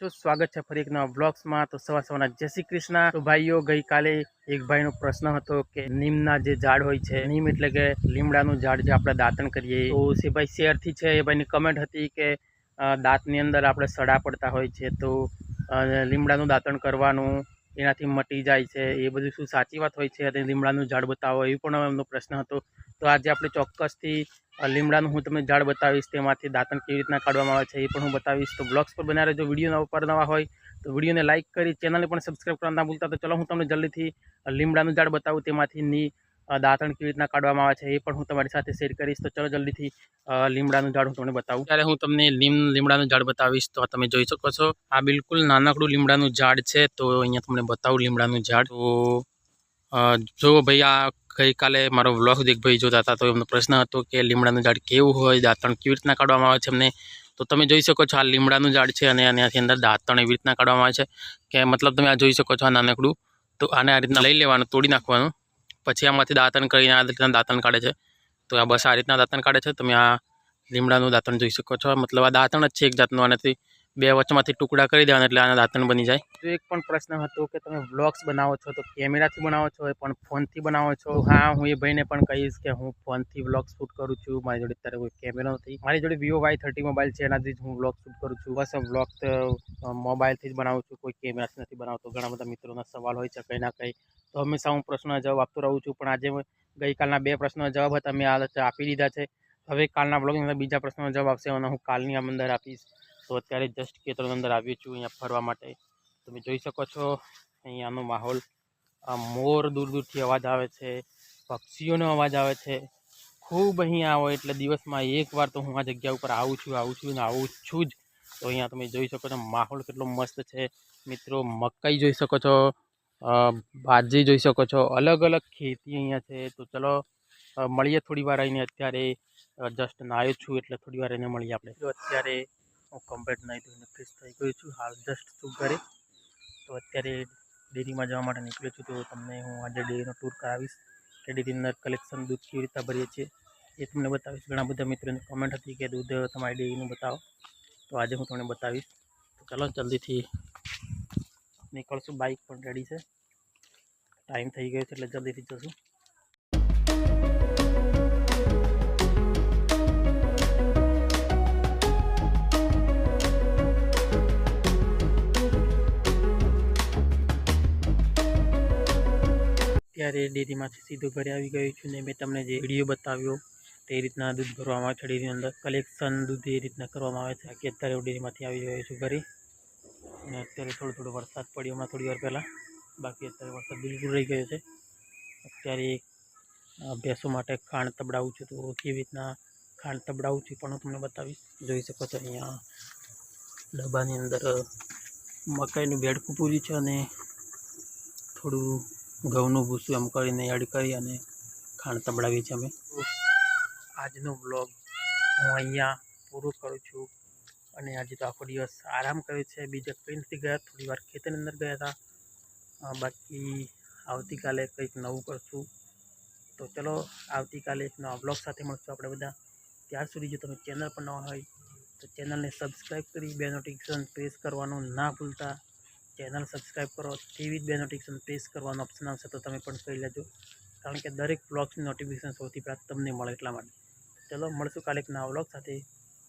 तो स्वागत है फरी एक नवा ब्लॉग्स में। तो सवार जय श्री कृष्ण। तो भाईओ गई काले एक भाईनो प्रश्न हतो कि नीमना जे झाड़ होय छे, नीम एटले के લીમડાનું झाड़ जे આપણે દાંતણ કરીએ, તો એ ભાઈ શેરથી છે એ ભાઈની કમેન્ટ હતી કે દાંતની અંદર આપણે સડા પડતા હોય છે તો લીમડાનું દાંતણ કરવાનું એનાથી મટી જાય છે, એ બધું શું સાચી વાત હોય છે? અને લીમડાનું ઝાડ બતાવો એ પણ એમનો પ્રશ્ન હતો। તો આજે આપણે ચોક્કસથી લીમડાનું હું તમને ઝાડ બતાવીશ, તેમાંથી દાંતણ કેવી રીતના કાઢવામાં આવે છે એ પણ હું બતાવીશ। તો બ્લોગ્સ પર બના રહેજો। વિડીયો પર નવા હોય તો વિડીયોને લાઇક કરી ચેનલને પણ સબસ્ક્રાઈબ કરવા ના ભૂલતા। તો ચલો હું તમને જલ્દીથી લીમડાનું ઝાડ બતાવું, તેમાંથી દાંતણ કેવી રીતના કાઢવામાં આવે છે એ પણ હું તમારી સાથે શેર કરીશ। તો ચલો જલ્દીથી લીમડાનું ઝાડ હું તમને બતાવું। ત્યારે હું તમને લીમડાનું ઝાડ બતાવીશ। તો તમે જોઈ શકો છો આ બિલકુલ નાનકડું લીમડાનું ઝાડ છે। તો અહીંયા તમને બતાવું લીમડાનું ઝાડ। તો જો ભાઈ આ ગઈકાલે મારો વ્લોગ એક ભાઈ જોતા હતા, તો એમનો પ્રશ્ન હતો કે લીમડાનું ઝાડ કેવું હોય, દાંતણ કેવી રીતના કાઢવામાં આવે છે એમને। તો તમે જોઈ શકો છો આ લીમડાનું ઝાડ છે અને આની અંદર દાંતણ એવી રીતના કાઢવામાં આવે છે કે મતલબ તમે આ જોઈ શકો છો આ નાનકડું। તો આને આ રીતના લઈ લેવાનું, તોડી નાખવાનું, પછી આમાંથી દાંતણ કરીને આ રીતના દાંતણ કાઢે છે। તો આ બસ આ રીતના દાંતણ કાઢે છે। તમે આ લીમડાનું દાંતણ જોઈ શકો છો, મતલબ આ દાંતણ જ છે એક જાતનું। આનાથી બે વચમાંથી ટુકડા કરી દેવાના એટલે આના દાંતણ બની જાય। તો એક પણ પ્રશ્ન હતો કે તમે વ્લોગ્સ બનાવો છો તો કેમેરાથી બનાવો છો પણ ફોનથી બનાવો છો? હા, હું એ ભાઈને પણ કહીશ કે હું ફોનથી વ્લોગ શૂટ કરું છું। મારી જોડે અત્યારે કોઈ કેમેરો નથી, મારી જોડે Vivo Y30 મોબાઈલ છે, એનાથી જ હું વ્લોગ શૂટ કરું છું। બસ વ્લોગ મોબાઈલથી જ બનાવું છું, કોઈ કેમેરાથી નથી બનાવતો। ઘણા બધા મિત્રોના સવાલ હોય છે કંઈ ના કંઈ, તો હંમેશા હું પ્રશ્નના જવાબ આપતો રહું છું। પણ આજે ગઈકાલના 2 પ્રશ્નના જવાબ હતા, મેં આ આપી દીધા છે। હવે કાલના બ્લોગની અંદર બીજા પ્રશ્નનો જવાબ આવશે અને હું કાલની અંદર આપીશ। તો અત્યારે જસ્ટ ખેતરની અંદર આવ્યો છું અહીંયા ફરવા માટે। તમે જોઈ શકો છો અહીંયાનો માહોલ, આ મોર દૂર દૂરથી અવાજ આવે છે, પક્ષીઓનો અવાજ આવે છે ખૂબ। અહીંયા આવો એટલે દિવસમાં એકવાર તો હું આ જગ્યા ઉપર આવું છું ને આવું છું જ। તો અહીંયા તમે જોઈ શકો છો માહોલ કેટલો મસ્ત છે મિત્રો। મકાઈ જોઈ શકો છો, ભાજી જોઈ શકો છો, અલગ અલગ ખેતી અહીંયા છે। તો ચલો મળીએ થોડી વાર આવીને। અત્યારે જસ્ટ નાહ્યો છું એટલે થોડી વાર એને મળીએ આપણે। તો અત્યારે હું કમ્પ્લીટ નાહી ધોઈને ફ્રેશ થઈ ગયો છું, હાલ જસ્ટ છું ઘરે। તો અત્યારે ડેરીમાં જવા માટે નીકળ્યો છું। તો તમને હું આજે ડેરીનો ટૂર કરાવીશ કે ડેરીની અંદર કલેક્શન દૂધ કેવી રીતે ભરીએ છીએ એ તમને બતાવીશ। ઘણા બધા મિત્રોની કમેન્ટ હતી કે દૂધ તમારી ડેરીનું બતાવો, તો આજે હું તમને બતાવીશ। તો ચાલો જલ્દીથી નીકળશું, બાઇક પણ રેડી છે, ટાઈમ થઈ ગયો છે એટલે જલ્દીથી જશું। ત્યારે ડેરીમાંથી સીધું ઘરે આવી ગયું છું ને મેં તમને જે વિડીયો બતાવ્યો તે રીતના દૂધ ભરવામાં આવે છે ડેરીની અંદર, કલેક્શન દૂધ એ રીતના કરવામાં આવે છે। કે અત્યારે હું ડેરીમાંથી આવી ગયો છું ઘરે અને અત્યારે થોડો વરસાદ પડ્યો હમણાં થોડી વાર પહેલાં, બાકી અત્યારે વરસાદ બિલકુલ રહી ગયો છે। અત્યારે ભેંસો માટે ખાંડ તબડાવું છું, તો કેવી રીતના ખાંડ તબડાવું છું પણ હું તમને બતાવીશ। જોઈ શકો છો અહીંયા ડબ્બાની અંદર મકાઈનું બેડકું પૂર્યું છે અને થોડું ઘઉંનું ભૂસું એમ કરીને એડ કરી અને ખાંડ તબડાવીએ છીએ અમે। આજનો વ્લોગ હું અહીંયા પૂરો કરું છું અને આજે તો આખો દિવસ આરામ કર્યો છે, બીજા કંઈ નથી ગયા, થોડી વાર ખેતરની અંદર ગયા હતા। બાકી આવતીકાલે કંઈક નવું કરશું। તો ચલો આવતીકાલે એક નવા વ્લોગ સાથે મળશું આપણે બધા। ત્યાર સુધી જો તમે ચેનલ પર નવા હોય તો ચેનલને સબસ્ક્રાઈબ કરી બે નોટિફિકેશન પ્રેસ કરવાનું ના ભૂલતા। ચેનલ સબસ્ક્રાઈબ કરો, તેવી જ બે નોટિફિકેશન પ્રેસ કરવાનો ઓપ્શન આવશે તો તમે પણ કરી લેજો, કારણ કે દરેક વ્લોગ્સની નોટિફિકેશન સૌથી પહેલાં તમને મળે એટલા માટે। ચલો મળશું કાલે એક નવા વ્લોગ સાથે,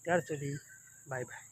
ત્યાર સુધી બાય બાય।